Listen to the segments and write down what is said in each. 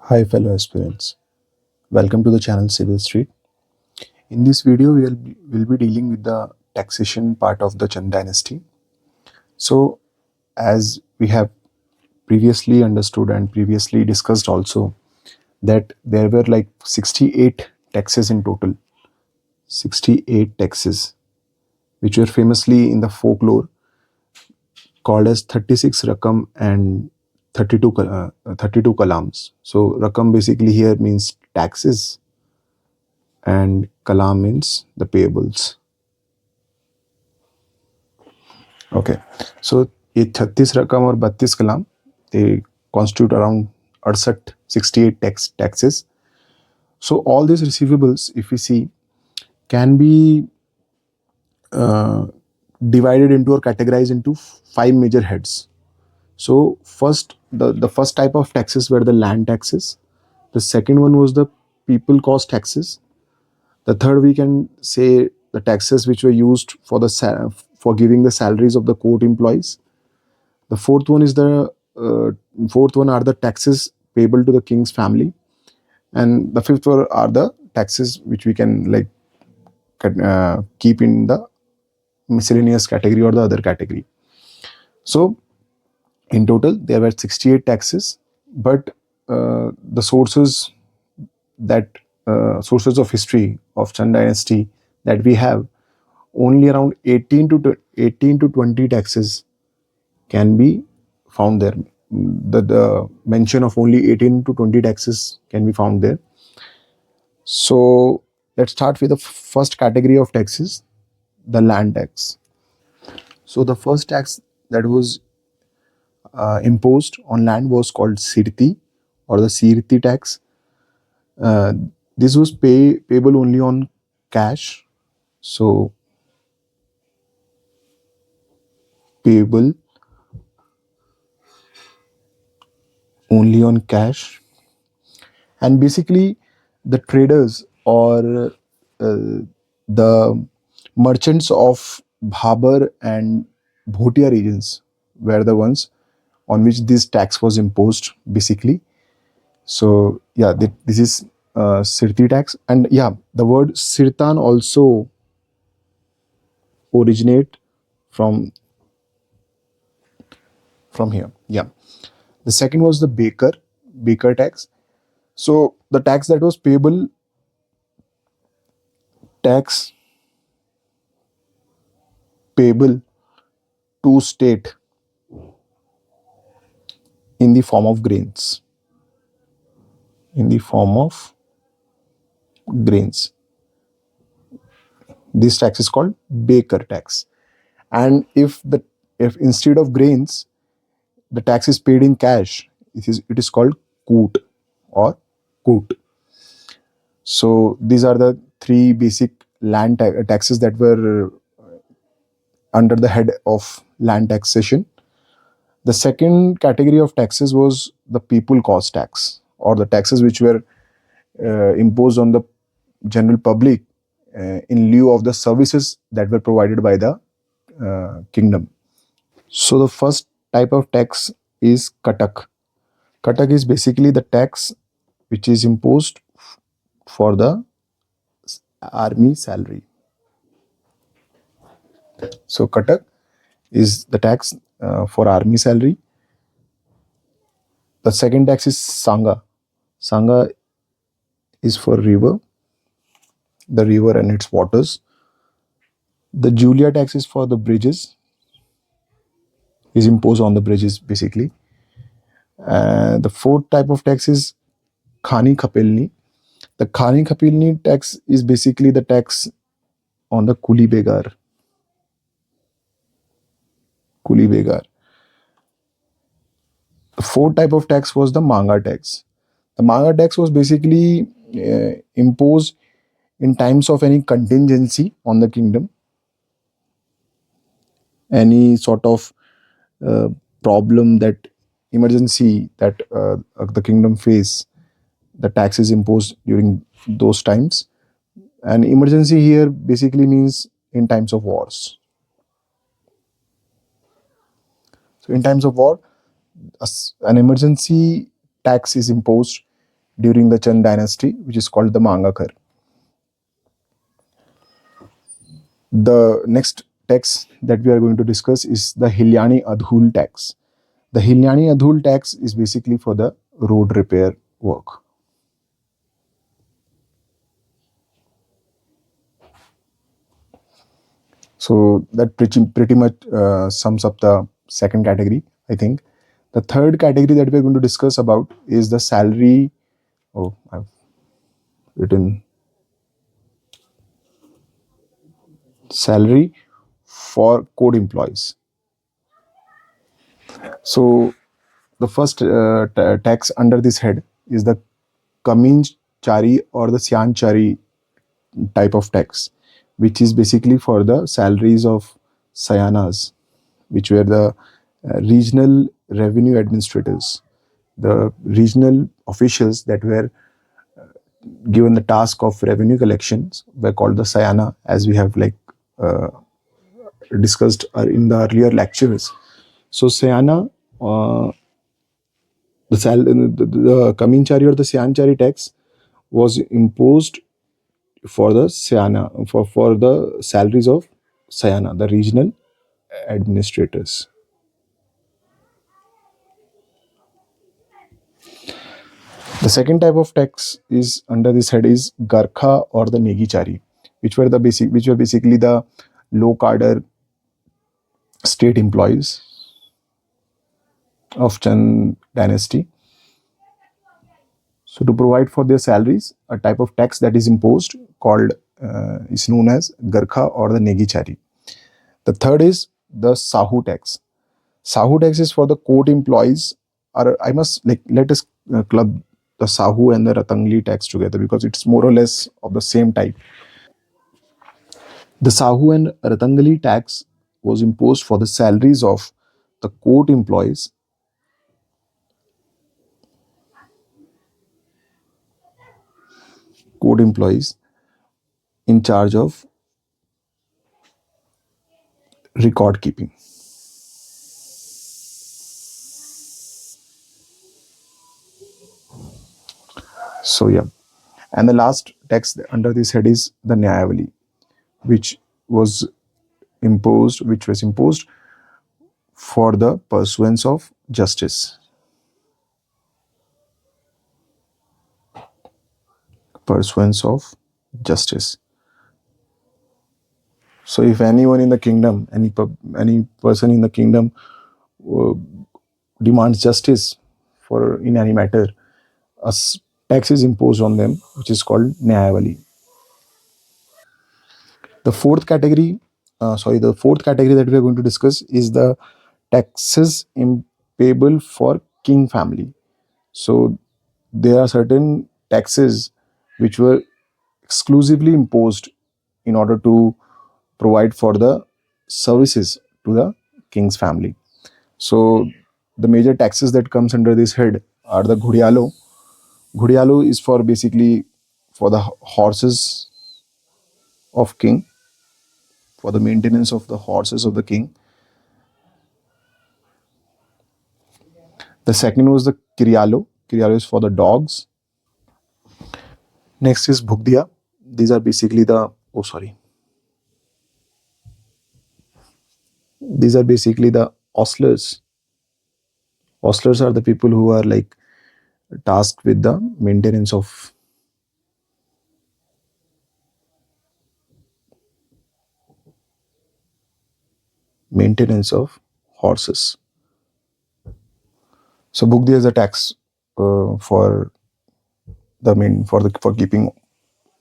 Hi fellow aspirants, welcome to the channel Civil Street. In this video, we'll be dealing with the taxation part of the Chand Dynasty. So, as we have previously understood and previously discussed also, that there were like 68 taxes in total, 68 taxes, which were famously in the folklore called as 36 Rakam and 32 Kalams. So, Rakam basically here means taxes and Kalam means the payables. Okay, so ये 36 रकम और 32 कलाम they constitute around 68 taxes. So all these receivables, if we see, can be uh, divided into or categorized into 5 major heads. So first, the first type of taxes were the land taxes. The second one was the people cost taxes. The third, we can say, the taxes which were used for for giving the salaries of the court employees. The fourth one are the taxes payable to the king's family, and the fifth one are the taxes which we can keep in the miscellaneous category or the other category. So in total there were 68 taxes, but the sources of history of Chand dynasty that we have, only around 18 to 20 taxes can be found there. The mention of only 18 to 20 taxes can be found there. So let's start with the first category of taxes, the land tax. So the first tax that was imposed on land was called Sirti, or the Sirti tax. Uh, this was payable only on cash. So payable only on cash, and basically the traders or the merchants of Bhabar and Bhotia regions were the ones on which this tax was imposed basically. So yeah, this is Sirti tax, and yeah, the word Sirtan also originate from here. Yeah, the second was the baker tax. So the tax that was tax payable to state in the form of grains. In the form of grains, this tax is called baker tax. And if instead of grains the tax is paid in cash, it is called koot or koot. So these are the three basic taxes that were under the head of land taxation. The second category of taxes was the people cost tax, or the taxes which were imposed on the general public in lieu of the services that were provided by the kingdom. So the first type of tax is katak. Katak is basically the tax which is imposed for the army salary. So katak is the tax for army salary. The second tax is sanga. Sanga is for the river and its waters. The Julia tax is for the bridges, is imposed on the bridges basically. The fourth type of tax is Khani Khapelni. The Khani Khapelni tax is basically the tax on the Kuli Begar. Kuli Begar. The fourth type of tax was the Manga tax. The Manga tax was basically imposed in times of any contingency on the kingdom, any sort of uh, problem, that emergency that the kingdom face. The tax is imposed during those times. And emergency here basically means in times of wars. So in times of war, an emergency tax is imposed during the Chand Dynasty, which is called the Mangakar. The next tax that we are going to discuss is the Hilyani Adhul tax. The Hilyani Adhul tax is basically for the road repair work. So that pretty much sums up the second category, I think. The third category that we're going to discuss about is the salary. Oh, I've written salary for code employees. So the first tax under this head is the Kaminchari or the Syanchari type of tax, which is basically for the salaries of Sayanas, which were the regional revenue administrators, the regional officials that were given the task of revenue collections were called the Sayana, as we have uh, discussed in the earlier lectures. So Sayana, the Kaminchari or the Syanchari tax was imposed for the Sayana, for the salaries of Sayana, the regional administrators. The second type of tax is under this head is Garkha or the Negichari, which were basically the low cadre state employees of Chand dynasty. So to provide for their salaries, a type of tax that is imposed called is known as Garkha or the Negichari. The third is the Sahu tax. Sahu tax is for the court employees. Or I must let us club the Sahu and the Ratangli tax together because it's more or less of the same type. The Sahu and Ratangli tax was imposed for the salaries of the court employees in charge of record keeping. So yeah, and the last tax under this head is the Nyayavali, which was which was imposed for the pursuance of justice. Pursuance of justice. So if anyone in the kingdom, any person in the kingdom uh, demands justice for in any matter, tax is imposed on them, which is called Nyayavali. The fourth category that we are going to discuss is the taxes payable for king family. So there are certain taxes which were exclusively imposed in order to provide for the services to the king's family. So the major taxes that comes under this head are the Ghudialo. Ghudialo is for basically for the horses of king, for the maintenance of the horses of the king. The second was the Kiryalo. Kiryalo is for the dogs. Next is Bhugdiya. These are basically the oh sorry. These are basically the ostlers. Ostlers are the people who are tasked with the maintenance of horses. So Bhugdiya is a tax for the main for keeping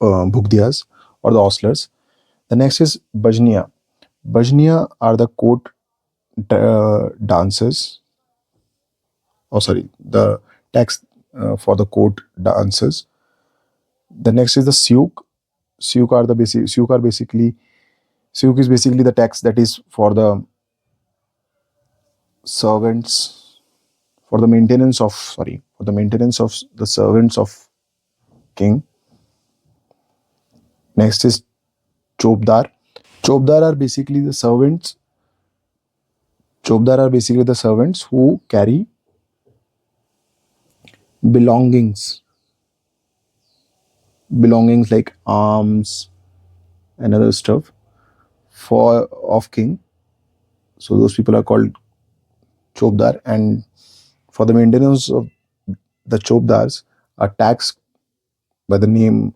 Bhugdiyas or the ostlers. The next is Bajniya. Bajniya are the court dancers. Oh, sorry, the tax for the court dancers. The next is the Syuk. Syuk is basically the tax that is for the servants for the maintenance of the servants of king. Next is Chobdar. Chobdar are basically the servants. Chobdar are basically the servants who carry belongings belongings like arms and other stuff for of king. So those people are called chobdar, and for the maintenance of the chobdars, a tax by the name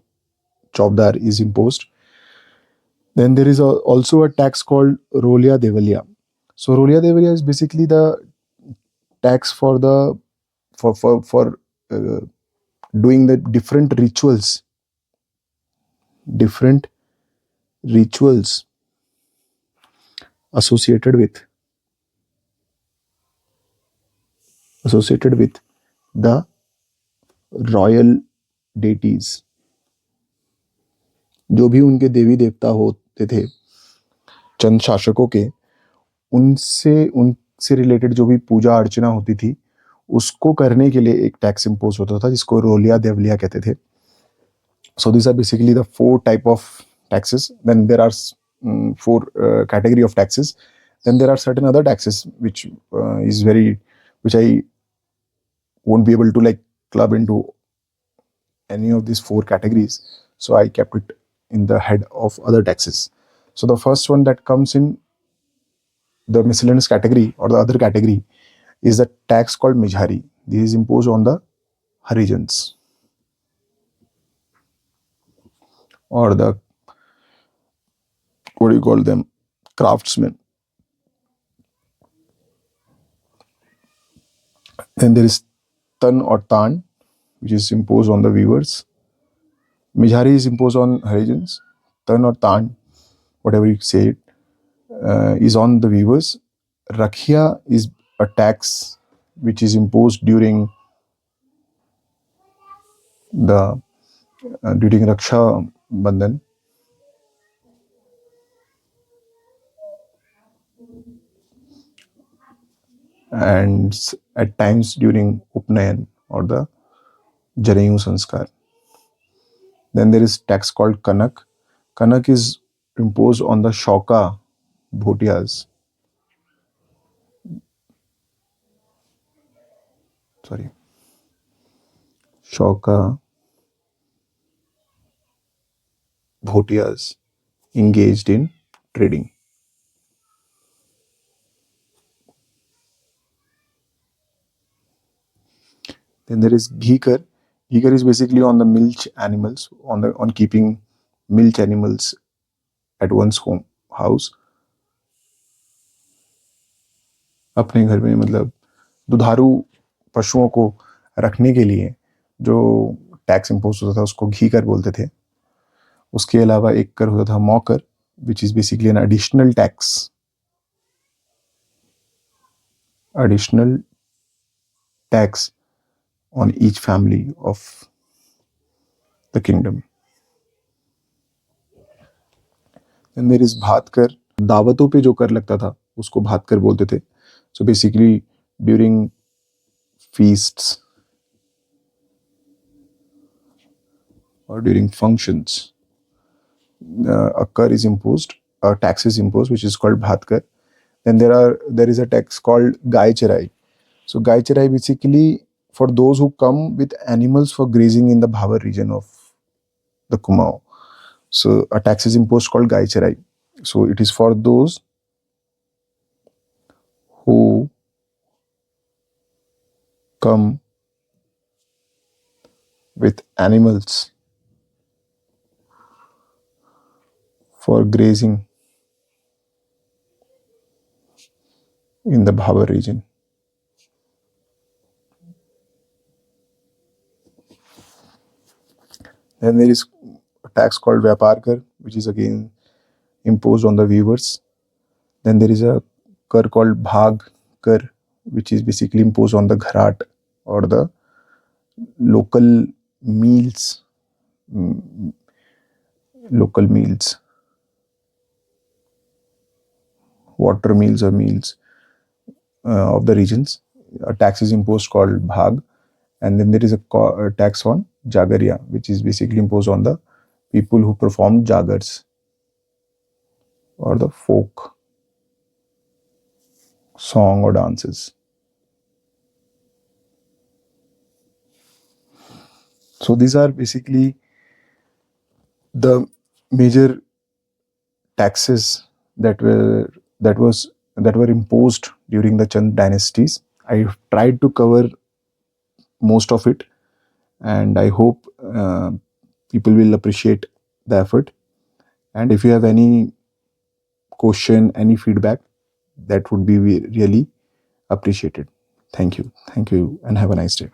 chobdar is imposed. Then there is also a tax called rolia devalia. So rolia devalia is basically the tax for the for uh, doing the different rituals associated with the royal deities, जो भी उनके देवी देवता होते थे चंद शासकों के, उनसे related जो भी पूजा अर्चना होती थी, उसको करने के लिए एक टैक्स इम्पोज होता था जिसको रोलिया देवलिया कहते थे. So these are basically the four type of taxes. Then there are four category of taxes. Then there are certain other taxes which which I won't be able to like club into any of these four categories. So I kept it in the head of other taxes. So the first one that comes in the miscellaneous category or the other category is the tax called Mijhari. This is imposed on the Harijans or the, what do you call them, craftsmen. Then there is Tan or Tan, which is imposed on the weavers. Mijhari is imposed on Harijans. Tan or Tan, whatever you say it, is on the weavers. Rakhia is a tax which is imposed during the during Raksha Bandhan, and at times during Upnayan or the Jarayu Sanskar. Then there is tax called Kanak. Kanak is imposed on the Shauka Bhotias. Shauka Bhotias engaged in trading. Then there is Ghikar. Ghikar is basically on the milch animals, on keeping milch animals at one's house. अपने घर में मतलब दुधारू पशुओं को रखने के लिए जो टैक्स इम्पोज होता था उसको घी कर बोलते थे. उसके अलावा एक कर होता था मौकर, which is basically an additional tax on each family of the kingdom. Then there is भात कर. दावतों पे जो कर लगता था उसको भात कर बोलते थे. So basically during feasts or during functions, a कर is imposed, a tax is imposed, which is called bhat kar. Then there is a tax called gai charai. So gai charai basically for those who come with animals for grazing in the Bhavar region of the Kumaon. So a tax is imposed called gai charai. So it is for those who come with animals for grazing in the Bhavar region. Then there is a tax called Vyapar Kar, which is again imposed on the weavers. Then there is a kar called Bhag Kar, which is basically imposed on the gharat or the local meals, water meals or meals of the regions. A tax is imposed called Bhag. And then there is a tax on Jagaria, which is basically imposed on the people who perform Jagars or the folk song or dances. So these are basically the major taxes that were imposed during the Chand dynasties. I tried to cover most of it, and I hope people will appreciate the effort. And if you have any question, any feedback, that would be really appreciated. Thank you, and have a nice day.